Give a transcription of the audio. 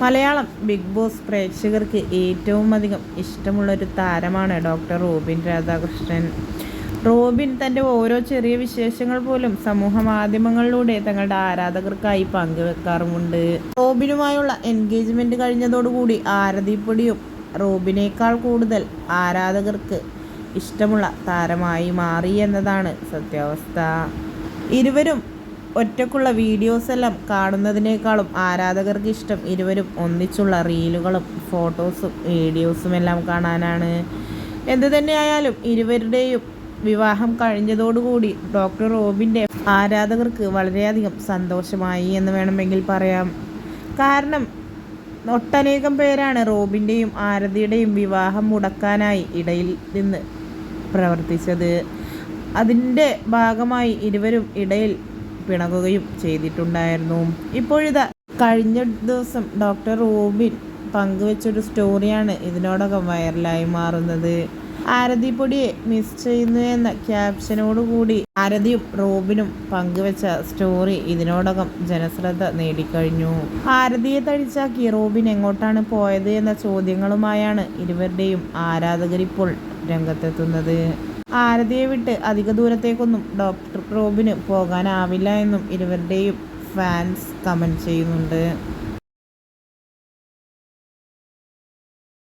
Malayalam big boss പ്രേക്ഷകർക്ക് ഏറ്റവും അധികം ഇഷ്ടമുള്ളൊരു താരമാണ് ഡോക്ടർ റോബിൻ രാധാകൃഷ്ണൻ. റോബിൻ തൻ്റെ ഓരോ ചെറിയ വിശേഷങ്ങൾ പോലും സമൂഹ മാധ്യമങ്ങളിലൂടെ തങ്ങളുടെ ആരാധകർക്കായി പങ്കുവെക്കാറുമുണ്ട്. റോബിനുമായുള്ള എൻഗേജ്മെൻറ്റ് കഴിഞ്ഞതോടുകൂടി ആരതിപ്പൊടിയും റോബിനേക്കാൾ കൂടുതൽ ആരാധകർക്ക് ഇഷ്ടമുള്ള താരമായി മാറി എന്നതാണ് സത്യാവസ്ഥ. ഇരുവരും ഒറ്റക്കുള്ള വീഡിയോസെല്ലാം കാണുന്നതിനേക്കാളും ആരാധകർക്ക് ഇഷ്ടം ഇരുവരും ഒന്നിച്ചുള്ള റീലുകളും ഫോട്ടോസും വീഡിയോസും എല്ലാം കാണാനാണ്. എന്തു തന്നെയായാലും ഇരുവരുടെയും വിവാഹം കഴിഞ്ഞതോടുകൂടി ഡോക്ടർ റോബിൻ്റെ ആരാധകർക്ക് വളരെയധികം സന്തോഷമായി എന്ന് വേണമെങ്കിൽ പറയാം. കാരണം ഒട്ടനേകം പേരാണ് റോബിൻ്റെയും ആരതിയുടെയും വിവാഹം മുടക്കാനായി ഇടയിൽ നിന്ന് പ്രവർത്തിച്ചത്. അതിൻ്റെ ഭാഗമായി ഇരുവരും ഇടയിൽ പിണങ്ങുകയും ചെയ്തിട്ടുണ്ടായിരുന്നു. ഇപ്പോഴിതാ കഴിഞ്ഞ ദിവസം ഡോക്ടർ റോബിൻ പങ്കുവെച്ചൊരു സ്റ്റോറിയാണ് ഇതിനോടകം വൈറലായി മാറുന്നത്. ആരതിപ്പൊടിയെ മിസ് ചെയ്യുന്നു എന്ന ക്യാപ്ഷനോടുകൂടി ആരതിയും റോബിനും പങ്കുവെച്ച സ്റ്റോറി ഇതിനോടകം ജനശ്രദ്ധ നേടിക്കഴിഞ്ഞു. ആരതിയെ തടിച്ചാക്കി റോബിൻ എങ്ങോട്ടാണ് പോയത് എന്ന ചോദ്യങ്ങളുമായാണ് ഇരുവരുടെയും ആരാധകരിപ്പോൾ രംഗത്തെത്തുന്നത്. ആരതിയെ വിട്ട് അധിക ദൂരത്തേക്കൊന്നും ഡോക്ടർ റോബിന് പോകാനാവില്ല എന്നും ഇരുവരുടെയും ഫാൻസ് കമൻറ്റ് ചെയ്യുന്നുണ്ട്.